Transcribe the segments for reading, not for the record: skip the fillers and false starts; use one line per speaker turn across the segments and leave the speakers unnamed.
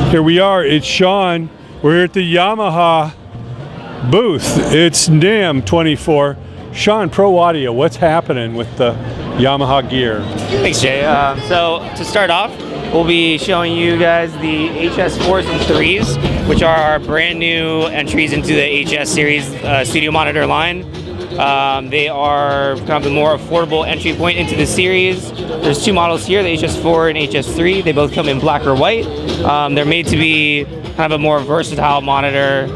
Here we are, it's Sean. We're here at the Yamaha booth. It's NAMM 24. Sean, Pro Audio, what's happening with the Yamaha gear?
Thanks, Jay. So to start off, we'll be showing you guys the HS4s and 3s, which are our brand new entries into the HS series studio monitor line. They are kind of the more affordable entry point into the series. There's two models here, the HS4 and HS3. They both come in black or white. They're made to be kind of a more versatile monitor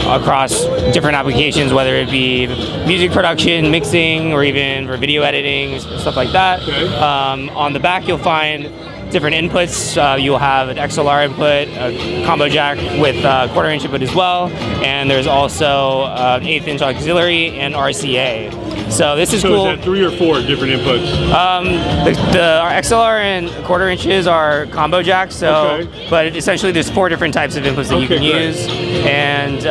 across different applications, whether it be music production, mixing, or even for video editing, stuff like that.
Okay.
On the back, you'll find different inputs. You'll have an XLR input, a combo jack with a 1/4 inch input as well, and there's also an 1/8 inch auxiliary and RCA. So this is cool.
So is that 3 or 4 different inputs?
Our XLR and 1/4 inches are combo jacks. So,
okay.
But essentially there's 4 different types of inputs that you can use, and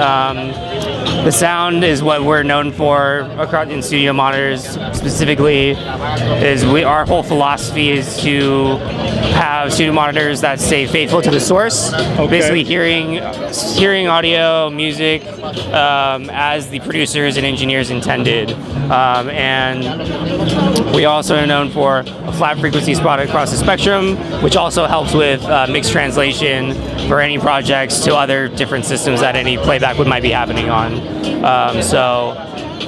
the sound is what we're known for across in studio monitors specifically. Our whole philosophy is to have studio monitors that stay faithful to the source.
Okay.
Basically hearing audio, music as the producers and engineers intended. And we also are known for a flat frequency spot across the spectrum, which also helps with mixed translation for any projects to other different systems that any playback might be happening on. So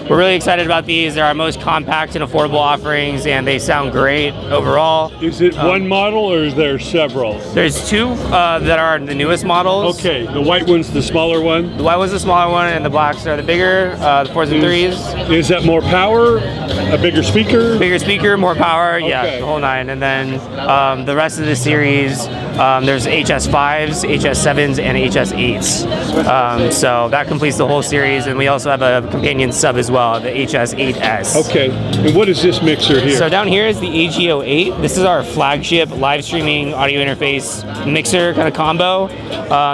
we're really excited about these. They're our most compact and affordable offerings, and they sound great overall.
Is it one model or is there several?
There's 2 that are the newest models.
Okay, the white one's the smaller one?
The white was the smaller one, and the blacks are the bigger, the 4s and 3s.
Is that more power? A bigger speaker?
Bigger speaker, more power, yeah,
Okay.
the whole 9. And then the rest of the series, there's HS5s, HS7s, and HS8s. So that completes the whole series, and we also have a companion sub as well, the HS8S.
Okay, and what is this mixer here?
So down here is the AG08. This is our flagship live streaming audio interface mixer kind of combo.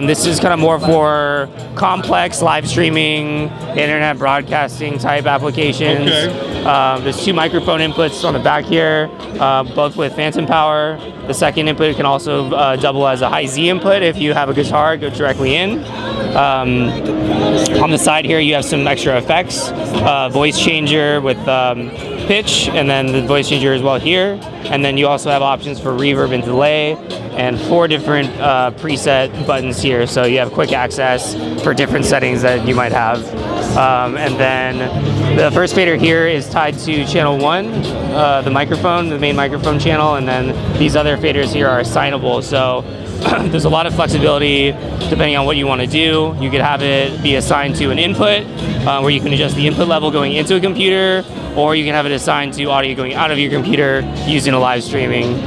This is kind of more for complex live streaming, internet broadcasting type applications.
Okay.
There's 2 microphone inputs on the back here, both with phantom power. The second input can also double as a high Z input if you have a guitar go directly in. On the side here you have some extra effects, voice changer with pitch, and then the voice changer as well here. And then you also have options for reverb and delay, and 4 different preset buttons here, so you have quick access for different settings that you might have. And then the first fader here is tied to channel 1, the microphone, the main microphone channel, and then these other faders here are assignable. So there's a lot of flexibility depending on what you want to do. You could have it be assigned to an input where you can adjust the input level going into a computer, or you can have it assigned to audio going out of your computer using a live streaming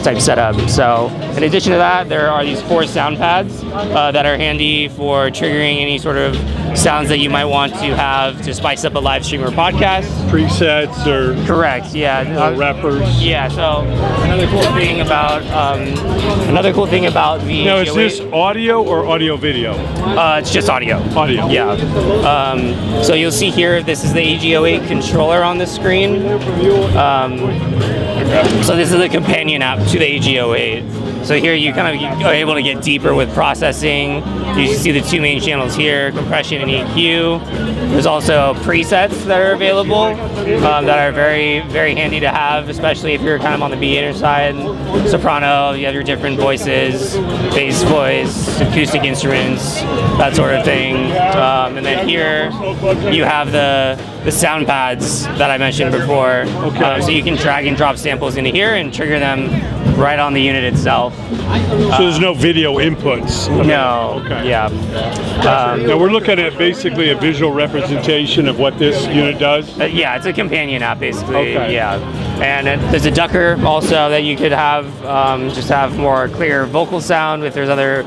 type setup. So in addition to that, there are these 4 sound pads that are handy for triggering any sort of sounds that you might want to have to spice up a live stream or podcast.
Presets or...
Correct, yeah.
Rappers.
Yeah, so another cool thing about the
Now, is
AG08
this audio or audio video?
it's just audio.
Audio.
Yeah. So you'll see here, this is the AG08 controller on the screen. So this is the companion app to the AG08. So here you kind of are able to get deeper with processing. You see the 2 main channels here, compression and EQ. There's also presets that are available that are very, very handy to have, especially if you're kind of on the beginner side. Soprano, you have your different voices, bass voice, acoustic instruments, that sort of thing. And then here you have the sound pads that I mentioned before.
Okay.
So you can drag and drop samples into here and trigger them right on the unit itself.
So there's no video inputs?
No.
Okay.
Yeah.
Now we're looking at basically a visual representation of what this unit does?
Yeah, it's a companion app basically.
Okay.
Yeah. And there's a ducker also that you could have, just have more clear vocal sound if there's other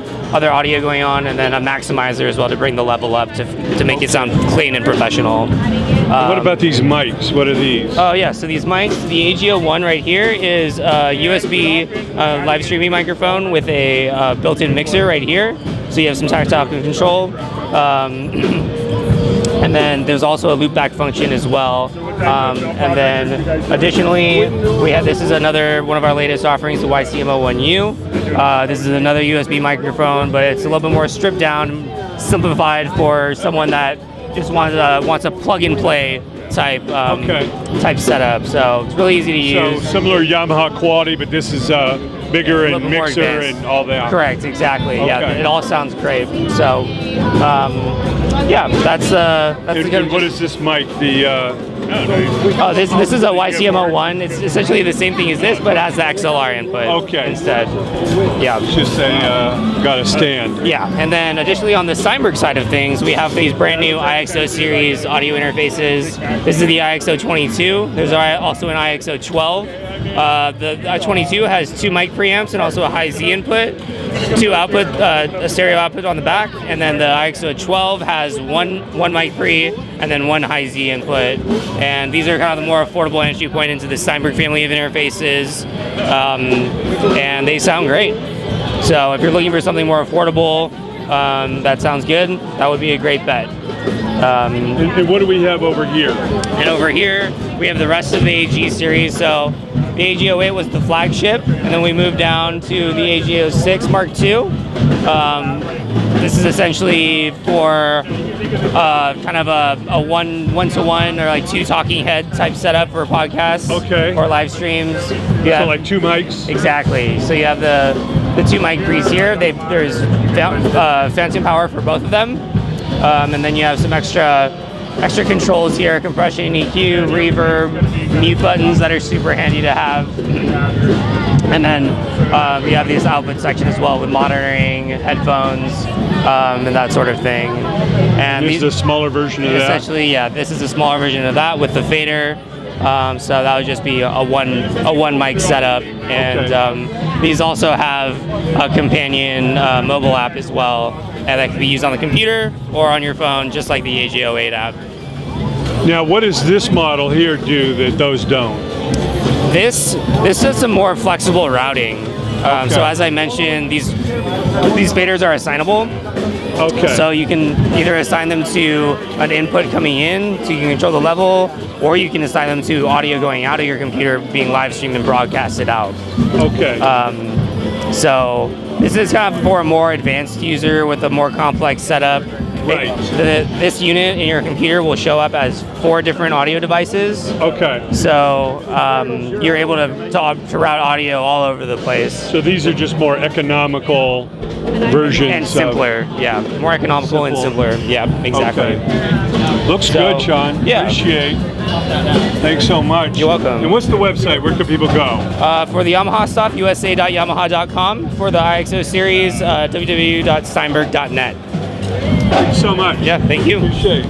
audio going on, and then a maximizer as well to bring the level up to make it sound clean and professional.
What about these mics? What are these?
Oh yeah, so these mics, the AG01 right here is a USB live streaming microphone with a built-in mixer right here. So you have some tactile control. And then there's also a loopback function as well. And then additionally, this is another one of our latest offerings, the YCMO1U. This is another USB microphone, but it's a little bit more stripped down, simplified for someone that just wants a plug-and-play type type setup. So it's really easy to use.
So similar Yamaha quality, but this is bigger and mixer and all that.
Correct, exactly.
Okay.
Yeah, it all sounds great. So yeah, that's
And,
a good.
and what is this mic?
This is a YCMO1. It's essentially the same thing as this, but it has the XLR input instead. Yeah.
It's just got a stand.
Yeah, and then additionally on the Steinberg side of things, we have these brand new IXO series audio interfaces. This is the IXO 22. There's also an IXO 12. The 22 has 2 mic preamps and also a high Z input, 2 output, a stereo output on the back, and then the IXO 12 has one mic pre and then 1 high Z input. And these are kind of the more affordable entry point into the Steinberg family of interfaces, and they sound great. So if you're looking for something more affordable, that sounds good, that would be a great bet.
And what do we have over here?
And over here, we have the rest of the AG series. So the AG08 was the flagship, and then we moved down to the AG06 Mark II. This is essentially for kind of a one-to-one or like 2 talking head type setup for podcasts or live streams. Yeah,
so like 2 mics?
Exactly. So you have the 2 mic pre's here. There's phantom power for both of them. And then you have some extra controls here, compression, EQ, reverb, mute buttons that are super handy to have. And then you have this output section as well with monitoring, headphones, and that sort of thing. And
this is a smaller version of that?
Essentially, yeah, this is a smaller version of that with the fader. So that would just be a one mic setup. And these also have a companion mobile app as well, and that can be used on the computer or on your phone, just like the AG08 app.
Now, what does this model here do that those don't?
This does some more flexible routing. So as I mentioned, these faders are assignable.
Okay.
So you can either assign them to an input coming in, so you can control the level, or you can assign them to audio going out of your computer, being live streamed and broadcasted out.
Okay.
So this is kind of for a more advanced user with a more complex setup.
Right.
This unit in your computer will show up as 4 different audio devices.
Okay.
So you're able to route audio all over the place.
So these are just more economical versions.
And simpler, yeah. More economical and simpler. Yeah, exactly.
Okay. Looks good, Sean.
Yeah.
Appreciate. Thanks so much.
You're welcome.
And what's the website? Where can people go?
For the Yamaha stuff, usa.yamaha.com. For the IXO series, www.steinberg.net.
Thanks so much.
Yeah, thank you.
Appreciate it.